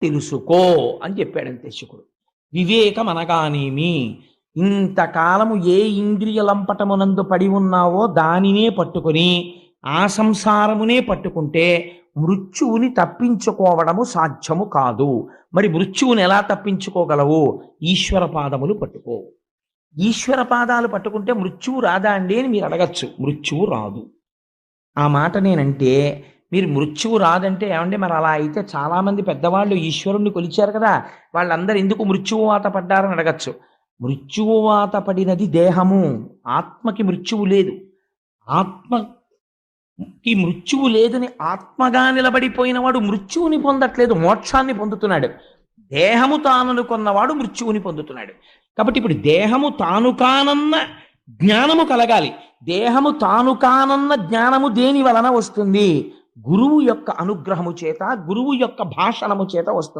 తెలుసుకో అని చెప్పాడంతే శుకుడు. వివేకం అనగానేమి, ఇంతకాలము ఏ ఇంద్రియలంపటమునందు పడి ఉన్నావో దానినే పట్టుకొని ఆ సంసారమునే పట్టుకుంటే మృత్యువుని తప్పించుకోవడము సాధ్యము కాదు. మరి మృత్యువుని ఎలా తప్పించుకోగలవు? ఈశ్వర పాదములు పట్టుకో. ఈశ్వర పాదాలు పట్టుకుంటే మృత్యువు రాదా అండి అని మీరు అడగచ్చు. మృత్యువు రాదు. ఆ మాట నేనంటే మీరు మృత్యువు రాదంటే ఏమంటే మరి అలా అయితే చాలామంది పెద్దవాళ్ళు ఈశ్వరుణ్ణి కొలిచారు కదా, వాళ్ళందరూ ఎందుకు మృత్యువాత పడ్డారని అడగచ్చు. మృత్యువాత పడినది దేహము, ఆత్మకి మృత్యువు లేదు. ఆత్మకి మృత్యువు లేదని ఆత్మగా నిలబడిపోయిన వాడు మృత్యువుని పొందట్లేదు, మోక్షాన్ని పొందుతున్నాడు. దేహము తాననుకున్నవాడు మృత్యువుని పొందుతున్నాడు. కాబట్టి ఇప్పుడు దేహము తాను కానన్న జ్ఞానము కలగాలి. దేహము తాను కానన్న జ్ఞానము దేని వలన వస్తుంది? గురువు యొక్క అనుగ్రహము చేత, గురువు యొక్క భాషణము చేత వస్తుంది.